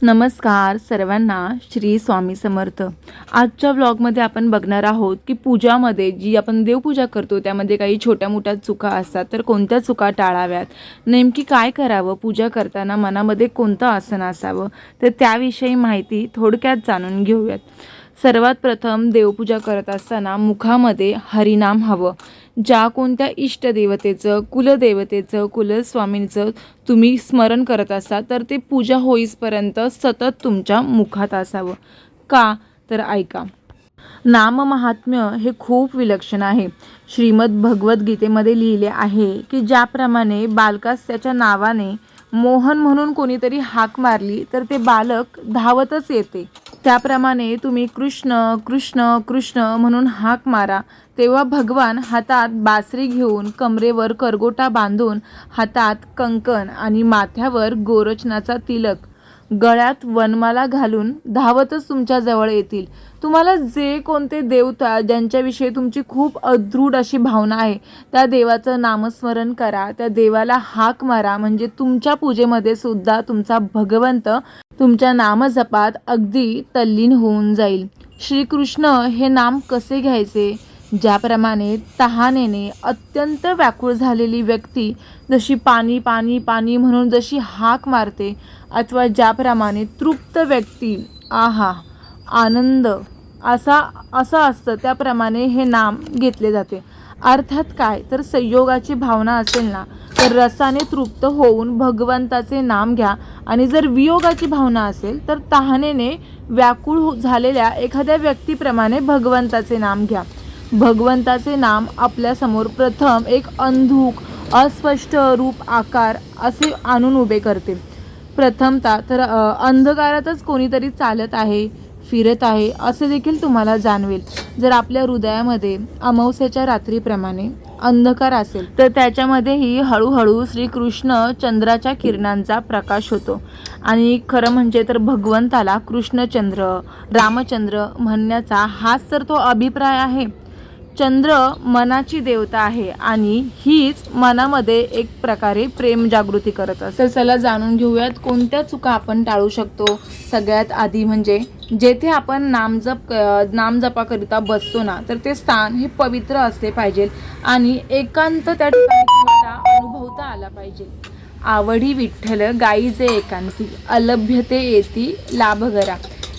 नमस्कार सर्वांना, श्री स्वामी समर्थ। आजच्या व्लॉगमध्ये आपण बघणार आहोत की पूजामध्ये जी आपण देवपूजा करतो त्यामध्ये काही छोट्या मोठ्या चुका असतात, तर कोणत्या चुका टाळाव्यात, नेमकी काय करावं, पूजा करताना मनामध्ये कोणतं आसन असावं, तर त्याविषयी माहिती थोडक्यात जाणून घेऊयात। सर्वात प्रथम देवपूजा करत असताना मुखामध्ये हरिनाम हवं। ज्या कोणत्या इष्टदेवतेचं, कुलदेवतेचं, कुलस्वामींचं तुम्ही स्मरण करत असाल तर ते पूजा होईपर्यंत सतत तुमच्या मुखात असावं। का तर ऐका, नाममाहात्म्य हे खूप विलक्षण आहे। श्रीमद भगवद्गीतेमध्ये लिहिले आहे की ज्याप्रमाणे बालकास त्याच्या नावाने मोहन म्हणून कोणीतरी हाक मारली तर ते बालक धावतच येते, त्याप्रमाणे तुम्ही कृष्ण कृष्ण कृष्ण म्हणून हाक मारा, तेव्हा भगवान हातात बासरी घेऊन, कमरेवर करगोटा बांधून, हातात कंकण आणि माथ्यावर गोरचनाचा तिलक, गळ्यात वनमाला घालून धावतच तुमच्या जवळ येतील। तुम्हाला जे कोणते देवता ज्यांच्याविषयी तुमची खूप अदृढ अशी भावना आहे त्या देवाचं नामस्मरण करा, त्या देवाला हाक मारा, म्हणजे तुमच्या पूजेमध्ये सुद्धा तुमचा भगवंत तुमच्या नामजपात अगदी तल्लीन होऊन जाईल। श्रीकृष्ण हे नाम कसे घ्यायचे? ज्याप्रमाणे तहानेने अत्यंत व्याकुळ झालेली व्यक्ती जशी पाणी पाणी पाणी म्हणून जशी हाक मारते, अथवा ज्याप्रमाणे तृप्त व्यक्ती आहा आनंद असं असतं, त्याप्रमाणे हे नाम घेतले जाते। अर्थात काय तर संयोगाची भावना असेल ना तर रसाने तृप्त होऊन भगवंताचे नाम घ्या, आणि जर वियोगाची भावना असेल तर तहानेने व्याकुळ झालेल्या एखाद्या व्यक्तीप्रमाणे भगवंताचे नाम घ्या। भगवंताचे नाम आपल्यासमोर प्रथम एक अंधुक अस्पष्ट रूप आकार असे आणून उभे करते। प्रथमतः तर अंधकारातच कोणीतरी चालत आहे, फिरत आहे असे देखील तुम्हाला जाणवेल। जर आपल्या हृदयामध्ये अमावस्येच्या रात्रीप्रमाणे अंधकार असेल तर त्याच्यामध्येही हळूहळू श्रीकृष्ण चंद्राच्या किरणांचा प्रकाश होतो। आणि खरं म्हणजे तर भगवंताला कृष्णचंद्र, रामचंद्र म्हणण्याचा हाच तर तो अभिप्राय आहे। चंद्र मनाची देवता आहे आणि हीच मनामध्ये एक प्रकारे प्रेम जागृती करत असते। चला जाणून घेऊयात कोणत्या चुका आपण टाळू शकतो। सगळ्यात आधी म्हणजे जेथे आपण नामजपाकरिता बसतो ना तर ते स्थान हे पवित्र असले पाहिजे आणि एकांत त्या ठिकाणी तुम्हाला अनुभवता आला पाहिजे। आवडी विठ्ठल गाईचे एकांती, अलभ्यते येती लाभगरा।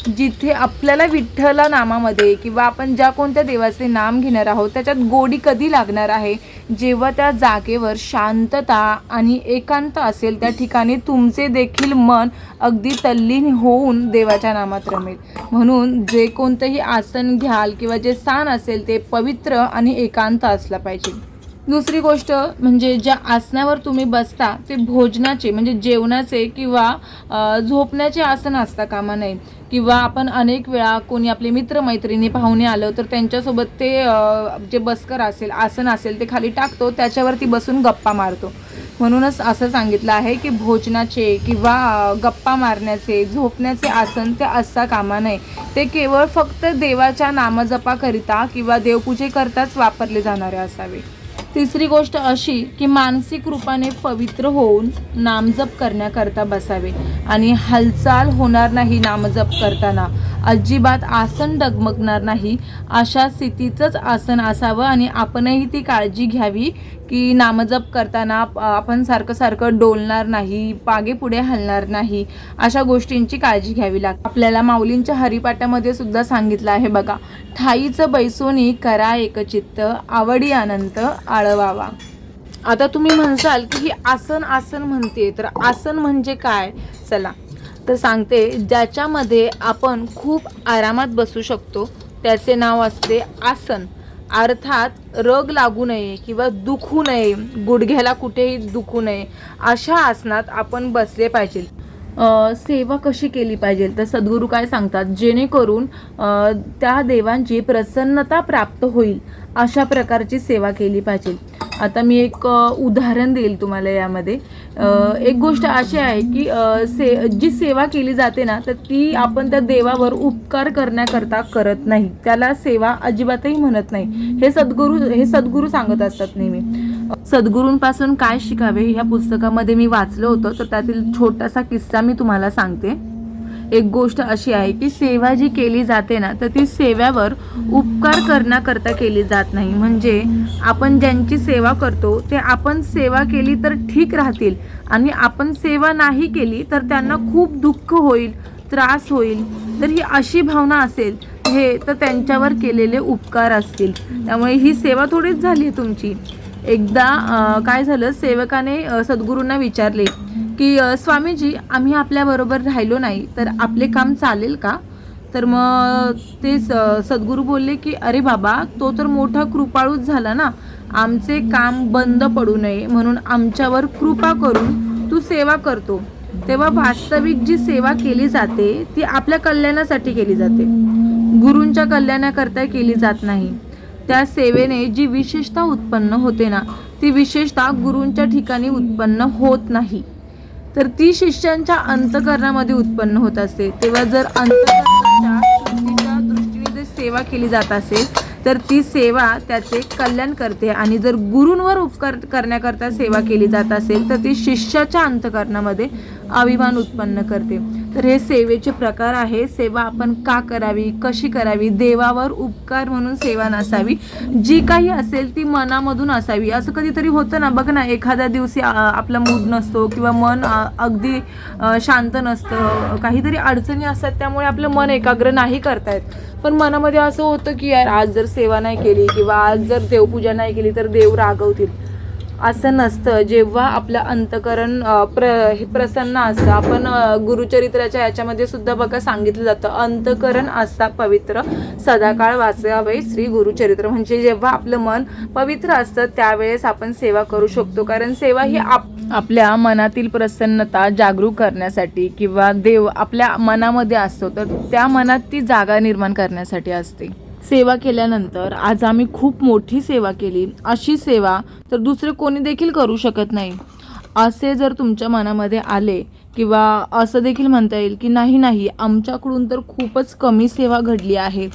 जिथे आपल्याला विठ्ठला नामामध्ये किंवा आपण ज्या कोणत्या देवाचे नाम घेणार आहोत त्याच्यात गोडी कधी लागणार आहे, जेव्हा त्या जागेवर शांतता आणि एकांत असेल, त्या ठिकाणी तुमचे देखील मन अगदी तल्लीन होऊन देवाच्या नामात रमेल। म्हणून जे कोणतेही आसन घ्याल किंवा जे स्थान असेल ते पवित्र आणि एकांत असलं पाहिजे। दुसरी गोष्ट म्हणजे ज्या आसनावर तुम्ही बसता ते भोजनाचे म्हणजे जेवणाचे किंवा झोपण्याचे आसन असता कामा नये। किंवा आपण अनेक वेळा कोणी आपले मित्रमैत्रिणी पाहुणे आलं तर त्यांच्यासोबत ते जे बसकर असेल आसन असेल ते खाली टाकतो, त्याच्यावरती बसून गप्पा मारतो। म्हणूनच असं सांगितलं आहे की भोजनाचे किंवा गप्पा मारण्याचे, झोपण्याचे आसन ते असता कामा नये। ते केवळ फक्त देवाच्या नामजपाकरिता किंवा देवपूजेकरताच वापरले जाणारे असावे। तिसरी गोष्ट अशी की मानसिक रूपाने पवित्र होऊन नामजप करण्याकरता बसावे आणि हालचाल होणार नाही। नामजप करताना अजिबात आसन डगमगणार नाही, अशा स्थितीचंच आसन असावं। आणि आपणही ती काळजी घ्यावी की नामजप करताना आपण सारखं डोलणार नाही, पागे पुढे हलणार नाही, अशा गोष्टींची काळजी घ्यावी लागते। आपल्याला माऊलींच्या हरिपाठामध्ये सुद्धा सांगितलं आहे बघा, ठाईचं बैसोनी करा एकचित्त, आवडी अनंत आळवावा। आता तुम्ही म्हणसाल की ही आसन म्हणते, तर आसन म्हणजे काय? चला तर सांगते, ज्याच्यामध्ये आपण खूप आरामात बसू शकतो त्याचे नाव असते आसन। अर्थात रग लागू नये किंवा दुखू नये, गुडघ्याला कुठेही दुखू नये अशा आसनात आपण बसले पाहिजे। सेवा कशी केली पाहिजे तर सद्गुरू काय सांगतात, जेणेकरून त्या देवांची प्रसन्नता प्राप्त होईल अशा प्रकारची सेवा केली पाहिजे। आता मी एक उदाहरण देईल तुम्हाला यामध्ये। एक गोष्ट अशी आहे की जी सेवा केली जाते ना तर ती आपण त्या देवावर उपकार करण्याकरता करत नाही, त्याला सेवा अजिबातही म्हणत नाही। हे सद्गुरू सांगत असतात नेहमी। सद्गुरूंपासून काय शिकावे या पुस्तकामध्ये मी वाचलं होतं, तर त्यातील छोटासा किस्सा मी तुम्हाला सांगते। एक गोष्ट अशी आहे की सेवा जी केली जाते ना, तर ती सेव्यावर उपकार करण्याकरता केली जात नाही. म्हणजे आपण ज्यांची सेवा करतो ते आपण सेवा केली तर ठीक राहतील आणि आपण सेवा नाही केली तर त्यांना खूप दुःख होईल, त्रास होईल. तर ही अशी भावना असेल हे तर त्यांच्यावर केलेले उपकार असतील. त्यामुळे ही सेवा थोडीच झाली आहे तुमची. एकदा काय झालं, सेवकाने सद्गुरूंना विचारले की स्वामीजी, आम्ही आपल्याबरोबर राहिलो नाही तर आपले काम चालेल का? तर मग ते सद्गुरू बोलले की अरे बाबा, तो तर मोठा कृपाळूच झाला ना, आमचे काम बंद पडू नये म्हणून आमच्यावर कृपा करून तू सेवा करतो. तेव्हा वास्तविक जी सेवा केली जाते ती आपल्या कल्याणासाठी केली जाते, गुरूंच्या कल्याणाकरता केली जात नाही. त्या सेवेने जी विशेषता उत्पन्न होते ना, ती विशेषता गुरूंच्या ठिकाणी उत्पन्न होत नाही, तर ती शिष्यांच्या अंतःकरणामध्ये उत्पन्न होत असते. तेव्हा जर अंतःकरणाच्या शुद्धीच्या दृष्टीने जर सेवा केली जात असेल तर ती सेवा त्याचे कल्याण करते. आणि जर गुरूंवर उपकार करण्याकरता सेवा केली जात असेल तर ती शिष्याच्या अंतःकरणामध्ये अभिमान उत्पन्न करते. तर हे सेवेचे प्रकार आहे. सेवा आपण का करावी, कशी करावी? देवावर उपकार म्हणून सेवा नसावी, जी काही असेल ती मनामधून असावी. असं कधीतरी होतं ना, बघ ना, एखाद्या दिवशी आपला मूड नसतो किंवा मन अगदी शांत नसतं, काहीतरी अडचणी असतात, त्यामुळे आपलं मन एकाग्र नाही करता येत. पण मनामध्ये असं होतं की यार, आज जर सेवा नाही केली किंवा आज जर देवपूजा नाही केली तर देव रागवतील. असं नसतं. जेव्हा आपलं अंतःकरण प्रसन्न असतं, आपण गुरुचरित्राच्या याच्यामध्ये सुद्धा बघा सांगितलं जातं, अंतःकरण असता पवित्र सदाकाळ वाचावे श्री गुरुचरित्र. म्हणजे जेव्हा आपलं मन पवित्र असतं त्यावेळेस आपण सेवा करू शकतो. कारण सेवा ही आपल्या मनातील प्रसन्नता जागरूक करण्यासाठी किंवा देव आपल्या मनामध्ये असतो तर त्या मनात ती जागा निर्माण करण्यासाठी असते. सेवा केल्यानंतर आज आम्ही खूप मोठी सेवा केली, अशी सेवा तर दुसरे कोणी देखील करू शकत नाही, असे जर तुमच्या मनामध्ये आले किंवा असं देखील म्हणता येईल की नाही, आमच्याकडून तर खूपच कमी सेवा घडली आहे,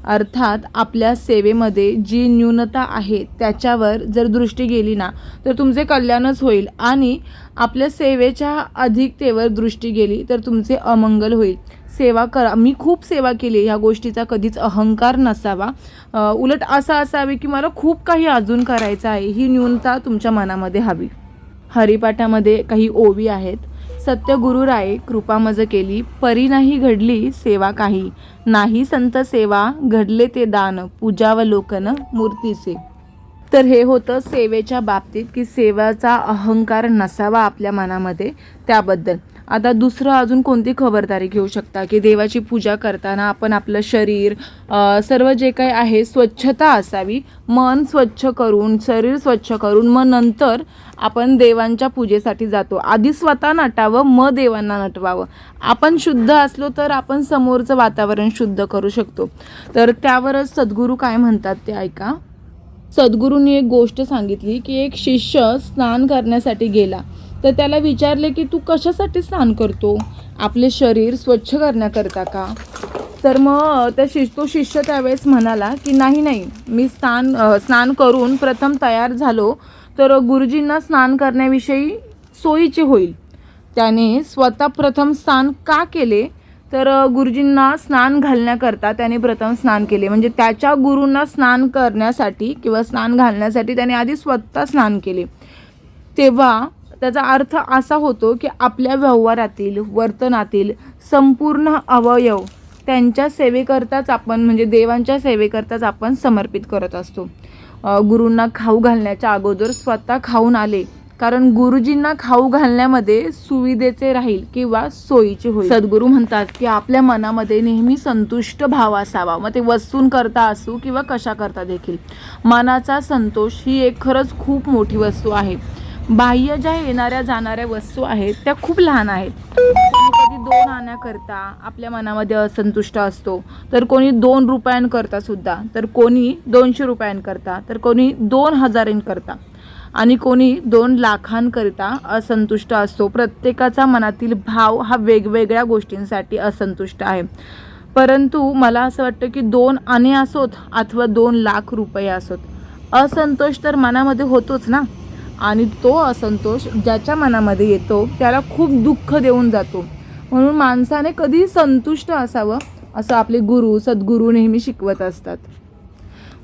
अर्थात आपल्या सेवेमध्ये जी न्यूनता आहे त्याच्यावर जर दृष्टी गेली ना तर तुमचे कल्याणच होईल. आणि आपल्या सेवेच्या अधिकतेवर दृष्टी गेली तर तुमचे अमंगल होईल. सेवा करा. मी खूप सेवा केली, ह्या गोष्टीचा कधीच अहंकार नसावा. उलट असा असावे की मला खूप काही अजून करायचं आहे, ही न्यूनता तुमच्या मनामध्ये हवी. हरिपाठामध्ये काही ओवी आहेत. सत्य गुरुराये कृपा मज केली, परी नाही घडली सेवा काही, नाही संत सेवा घडले ते दान, पूजावलोकन मूर्तीचे. तर हे होतं सेवेच्या बाबतीत की सेवाचा अहंकार नसावा आपल्या मनामध्ये, त्याबद्दल. आता दुसरं अजून कोणती खबरदारी घेऊ शकता की देवाची पूजा करताना आपण आपलं शरीर सर्व जे काही आहे स्वच्छता असावी. मन स्वच्छ करून, शरीर स्वच्छ करून मग नंतर आपण देवांच्या पूजेसाठी जातो. आधी स्वतः नटावं, मग देवांना नटवावं. आपण शुद्ध असलो तर आपण समोरचं वातावरण शुद्ध करू शकतो. तर त्यावरच सद्गुरू काय म्हणतात ते ऐका. सद्गुरूंनी एक गोष्ट सांगितली की एक शिष्य स्नान करण्यासाठी गेला तर त्याला विचारले की तू कशासाठी स्नान करतो, आपले शरीर स्वच्छ करण्याकरता का? तर मग तो शिष्य त्यावेळेस म्हणाला की नाही, मी स्नान करून प्रथम तयार झालो तर गुरुजींना स्नान करण्याविषयी सोयीचे होईल. त्याने स्वतः प्रथम स्नान का केले तर गुरुजींना स्नान घालण्याकरता त्याने प्रथम स्नान केले. म्हणजे त्याच्या गुरूंना स्नान करण्यासाठी किंवा स्नान घालण्यासाठी त्याने आधी स्वतः स्नान केले. तेव्हा त्याचा अर्थ असा होतो की आपल्या व्यवहारातील, वर्तनातील संपूर्ण अवयव त्यांच्या सेवेकरताच आपण, म्हणजे देवांच्या सेवेकरताच आपण समर्पित करत असतो. गुरूंना खाऊ घालण्याच्या अगोदर स्वतः खाऊन आले, कारण गुरुजींना खाऊ घालण्यामध्ये सुविधेचे राहील किंवा सोयीचे होईल. सद्गुरू म्हणतात की आपल्या मनामध्ये नेहमी संतुष्ट भाव असावा, मग ते वस्तूंकरता असो किंवा कशा करता देखील. मनाचा संतोष ही एक खरंच खूप मोठी वस्तू आहे. बाह्य ज्या येणाऱ्या जाणाऱ्या वस्तू आहेत त्या खूप लहान आहेत. कधी 2 आण्याकरता आपल्या मनामध्ये असंतुष्ट असतो, तर कोणी 2 रुपयांकरता सुद्धा, तर कोणी 200 रुपयांकरता, तर कोणी 2000 आणि कोणी 2 लाखांकरिता असंतुष्ट असतो. प्रत्येकाचा मनातील भाव हा वेगवेगळ्या गोष्टींसाठी असंतुष्ट आहे. परंतु मला असं वाटतं की 2 आणे असोत अथवा 2 लाख रुपये असोत, असंतोष तर मनामध्ये होतोच ना. आणि तो असंतोष ज्याच्या मनामध्ये येतो त्याला खूप दुःख देऊन जातो. म्हणून माणसाने कधी संतुष्ट असावं असं आपले गुरु सद्गुरू नेहमी शिकवत असतात.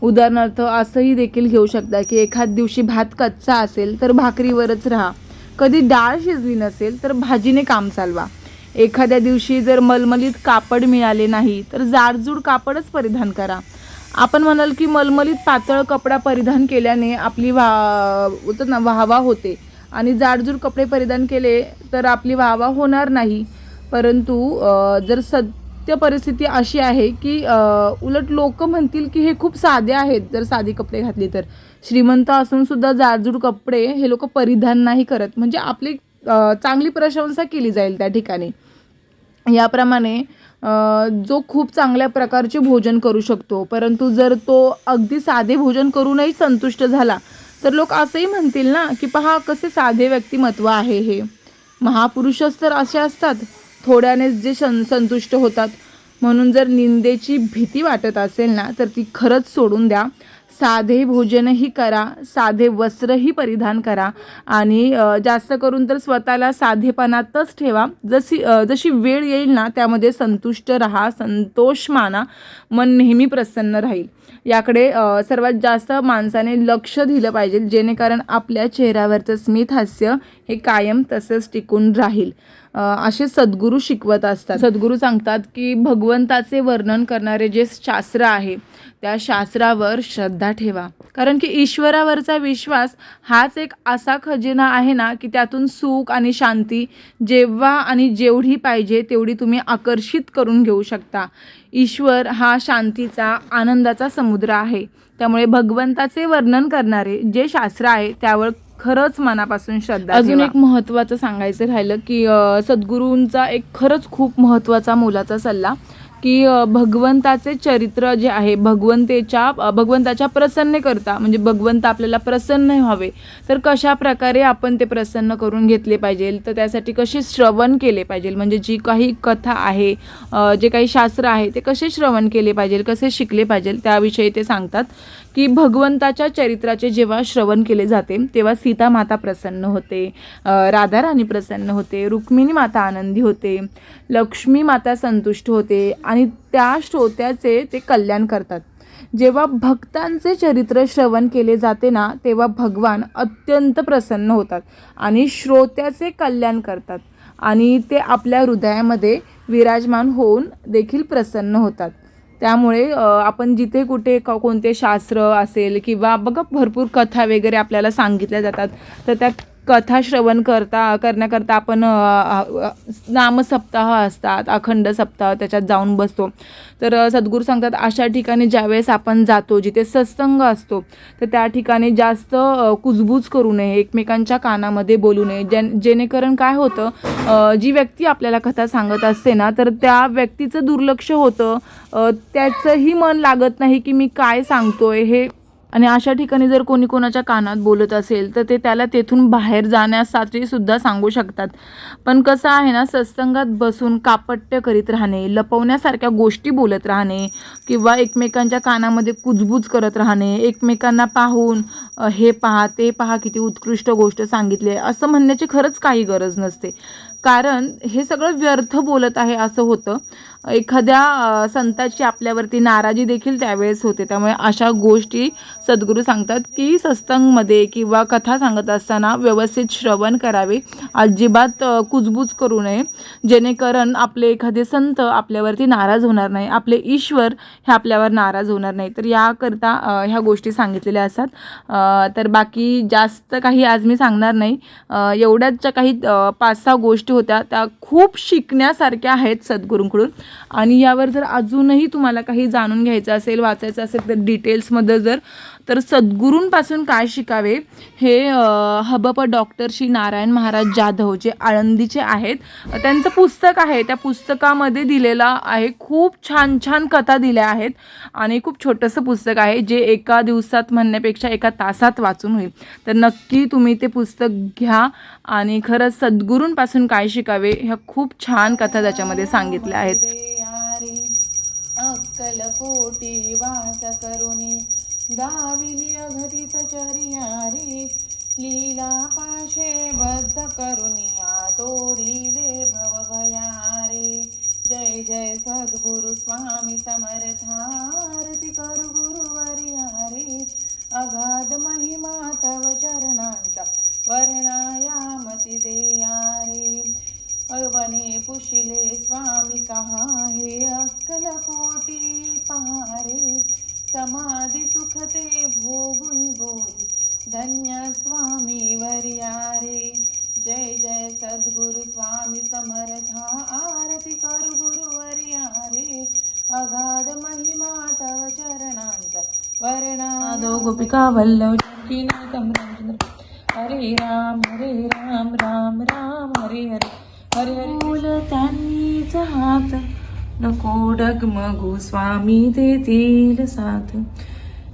उदाहरणार्थ असंही देखील घेऊ शकता की एखाद दिवशी भात कच्चा असेल तर भाकरीवरच राहा, कधी डाळ शिजली नसेल तर भाजीने काम चालवा, एखाद्या दिवशी जर मलमलीत कापड मिळाले नाही तर जाडजूड कापडच परिधान करा. आपण म्हणाल की मलमलीत पातळ कपडा परिधान केल्याने आपली वाहवा होते आणि जाडजूड कपडे परिधान केले तर आपली वाहवा होणार नाही. परंतु जर सत्य परिस्थिती अशी आहे की उलट लोक म्हणतील की हे खूप साधे आहेत जर साधी कपडे घातली तर. श्रीमंत असून सुद्धा जाडजूड कपडे हे लोक परिधान नाही करत, म्हणजे आपली चांगली प्रशंसा केली जाईल त्या ठिकाणी. याप्रमाणे जो खूप चांगल्या प्रकारचे भोजन करू शकतो परंतु जर तो अगदी साधे भोजन करूनही संतुष्ट झाला तर लोक असंही म्हणतील ना की पहा कसे साधे व्यक्तिमत्व आहे हे. महापुरुषच तर असे असतात, थोड्यानेच जे संतुष्ट होतात. म्हणून जर निंदेची भीती वाटत असेल ना तर ती खरंच सोडून द्या. साधे भोजनही करा, साधे वस्त्रही परिधान करा आणि जास्त करून तर स्वतःला साधेपणातच ठेवा. जशी वेळ येईल ना त्यामध्ये संतुष्ट राहा, संतोष माना, मन नेहमी प्रसन्न राहील. याकडे सर्वात जास्त माणसाने लक्ष दिलं पाहिजे जेणेकरून आपल्या चेहऱ्यावरचं स्मित हास्य हे कायम तसंच टिकून राहील. असे सद्गुरू शिकवत असतात. सद्गुरू सांगतात की भगवंताचे वर्णन करणारे जे शास्त्र आहे त्या शास्त्रावर श्रद्धा ठेवा, कारण की ईश्वरावरचा विश्वास हाच एक असा खजिना आहे ना की त्यातून सुख आणि शांती जेव्हा आणि जेवढी पाहिजे तेवढी तुम्ही आकर्षित करून घेऊ शकता. ईश्वर हा शांतीचा आनंदाचा समुद्र आहे. त्यामुळे भगवंताचे वर्णन करणारे जे शास्त्र आहे त्यावर खरंच मनापासून श्रद्धा. अजून एक महत्त्वाचं सांगायचं राहिलं की सद्गुरूंचा एक खरंच खूप महत्त्वाचा मोलाचा सल्ला की भगवंताचे चरित्र जे आहे भगवंताच्या प्रसन्न करता, म्हणजे भगवंत आपल्याला प्रसन्न व्हावे तर कशा प्रकारे आपण ते प्रसन्न करून घेतले पाहिजे, तर त्यासाठी कसे श्रवण केले पाहिजे, म्हणजे जी काही कथा आहे जे काही शास्त्र आहे ते कसे श्रवण केले पाहिजे, कसे शिकले पाहिजे त्याविषयी ते सांगतात की भगवंताच्या चरित्राचे जेव्हा श्रवण केले जाते तेव्हा सीता माता प्रसन्न होते, राधाराणी प्रसन्न होते, रुक्मिणी माता आनंदी होते, लक्ष्मी माता संतुष्ट होते आणि त्या श्रोत्याचे ते कल्याण करतात. जेव्हा भक्तांचे चरित्र श्रवण केले जाते ना तेव्हा भगवान अत्यंत प्रसन्न होतात आणि श्रोत्याचे कल्याण करतात आणि ते आपल्या हृदयामध्ये विराजमान होऊन देखील प्रसन्न होतात. त्यामुळे आपण जिथे कुठे कोणते शास्त्र असेल किंवा बघा भरपूर कथा वगैरे आपल्याला सांगितल्या जातात तर त्या कथा श्रवण करण्याकरता आपण नामसप्ताह असतात, अखंड सप्ताह त्याच्यात जाऊन बसतो. तर सद्गुरू सांगतात अशा ठिकाणी ज्यावेळेस आपण जातो जिथे सत्संग असतो तर त्या ठिकाणी जास्त कुजबूज करू नये, एकमेकांच्या कानामध्ये बोलू नये, जेणेकरून काय होतं जी व्यक्ती आपल्याला कथा सांगत असते ना तर त्या व्यक्तीचं दुर्लक्ष होतं, त्याचंही मन लागत नाही की मी काय सांगतोय हे. आणि अशा ठिकाणी जर कोणी कोणाच्या कानात बोलत असेल तर ते त्याला तेथून बाहेर जाण्यासाठी सुद्धा सांगू शकतात. पण कसं आहे ना सत्संगात बसून कापट्य करीत राहणे, लपवण्यासारख्या गोष्टी बोलत राहणे किंवा एकमेकांच्या कानामध्ये कुजबूज करत राहणे, एकमेकांना पाहून हे पहा ते पहा किती उत्कृष्ट गोष्ट सांगितली आहे असं म्हणण्याची खरंच काही गरज नसते, कारण हे सगळं व्यर्थ बोलत आहे असं होतं. एखाद्या संताची आपल्यावरती नाराजी देखील त्यावेळेस होते. त्यामुळे अशा गोष्टी सद्गुरू सांगतात की सत्संगमध्ये किंवा कथा सांगत असताना व्यवस्थित श्रवण करावे, अजिबात कुजबूज करू नये, जेणेकरून आपले एखादे संत आपल्यावरती नाराज होणार नाही, आपले ईश्वर हे आपल्यावर नाराज होणार नाही. तर याकरता ह्या गोष्टी सांगितलेल्या असतात. तर बाकी जास्त काही आज मी सांगणार नाही. एवढ्याच ज्या काही 5-6 गोष्टी होत्या त्या खूप शिकण्यासारख्या आहेत सद्गुरूंकडून. आणि यावर जर अजूनही तुम्हाला काही जाणून घ्यायचं असेल, वाचायचं असेल तर डिटेल्समध्ये तर सद्गुरूंपासून काय शिकावे हे हबप डॉक्टर श्री नारायण महाराज जाधव जे आळंदीचे आहेत त्यांचं पुस्तक आहे, त्या पुस्तकामध्ये दिलेलं आहे. खूप छान छान कथा दिल्या आहेत आणि खूप छोटंसं पुस्तक आहे जे एका दिवसात म्हणण्यापेक्षा एका तासात वाचून होईल. तर नक्की तुम्ही ते पुस्तक घ्या आणि खरंच सद्गुरूंपासून काय शिकावे ह्या खूप छान कथा त्याच्यामध्ये सांगितल्या आहेत. अक्कलकोटी वास करुणी दाविली अघटित चर्यारी लीला पाशे बद्ध करुनिया तोडिले भव भयारी. जय जय सद्गुरु स्वामी समर्थ आरती करू गुरुवर्या रे अगाध महिमा तव चरणांचा वर्णायामती देया रे अवने पुशिले स्वामी कहा हे अक्कल कोटी पहारे समाधी सुखते भोगुनी बोली धन्य स्वामी वर्या रे जय जय सद्गुरु स्वामी समर्था आरती कर गुरुवर्या रे अगाध महिमा तव चरणांचा वर्णादो गोपिका वल्लभ जानकीनाथम रामचंद्र हरे राम राम राम हरे हरे हरे हरे बोल त्यांनीच हात नको डगमगू स्वामी देतील साथ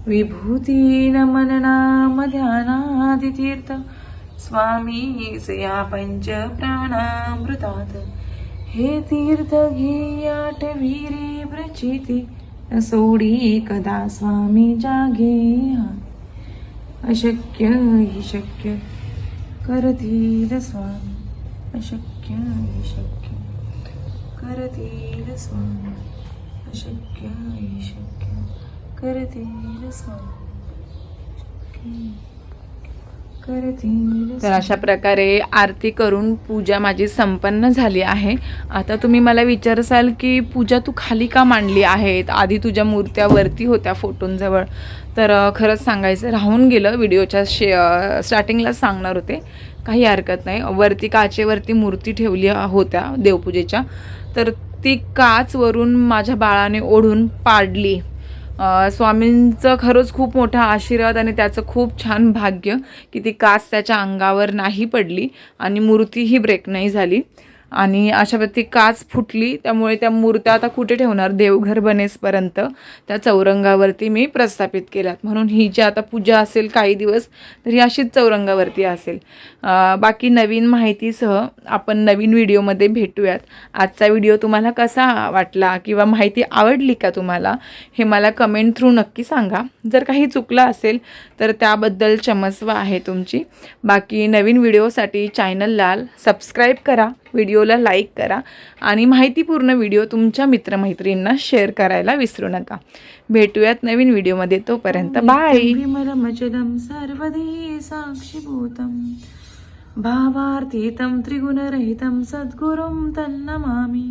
विभूती नमन नाम ध्यानादि तीर्थ स्वामीच या पंच प्राणामृतात हे तीर्थ घे आठवी रे प्रचिती सोडी कदा स्वामी जागे अशक्य हि शक्य करतील स्वामी अशक्य हि शक्य करतील स्वामी अशक्य हि शक्य करतील स्वामी तर अशा प्रकारे आरती करून पूजा माझी संपन्न झाली आहे. आता तुम्ही मला विचारसाल की पूजा तू खाली का मांडली आहेत, आधी तुझ्या मूर्त्या वरती होत्या फोटोंजवळ. तर खरंच सांगायचं राहून गेलं, व्हिडिओच्या स्टार्टिंगला सांगणार होते, काही हरकत नाही. वरती काचेवरती मूर्ती ठेवली होत्या देवपूजेच्या, तर ती काचवरून माझ्या बाळाने ओढून पाडली. स्वामींचं खरंच खूप मोठा आशीर्वाद आणि त्याचं खूप छान भाग्य की ती काच त्याच्या अंगावर नाही पडली आणि मूर्तीही ब्रेक नाही झाली. आणि अशा ती काच फुटली, त्यामुळे त्या मूर्त्या आता कुठे ठेवणार, देवघर बनेसपर्यंत त्या चौरंगावरती मी प्रस्थापित केल्यात. म्हणून ही जी आता पूजा असेल काही दिवस तर ही अशीच चौरंगावरती असेल. बाकी नवीन माहितीसह आपण नवीन व्हिडिओमध्ये भेटूयात. आजचा व्हिडिओ तुम्हाला कसा वाटला किंवा माहिती आवडली का तुम्हाला, हे मला कमेंट थ्रू नक्की सांगा. जर काही चुकलं असेल तर त्याबद्दल क्षमस्व आहे तुमची. बाकी नवीन व्हिडिओसाठी चॅनलला सबस्क्राईब करा, व्हिडिओला लाईक करा आणि माहितीपूर्ण व्हिडिओ तुमच्या मित्रमैत्रिणींना शेअर करायला विसरू नका. भेटूयात नवीन व्हिडिओमध्ये, तोपर्यंत बाय. विमलमचलम सर्वधी साक्षीभूतम भावार्थितम त्रिगुणरहितम सद्गुरुं तन्नमामि.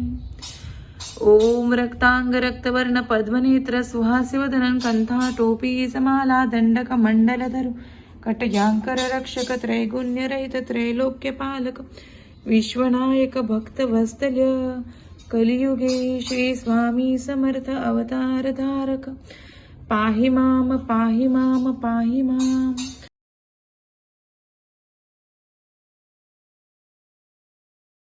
ओम रक्तांग रक्तवर्ण पद्मनेत्र सुहासिवदनं कंथा टोपी समाला दंडक मंडलधरु कटयांकर रक्षक त्रैगुण्यरहित त्रैलोक्यपालक विश्वनायक भक्तवत्सल्य कलियुगे श्री स्वामी समर्थ अवतार धारक पाहि माम पाहि माम पाहि माम.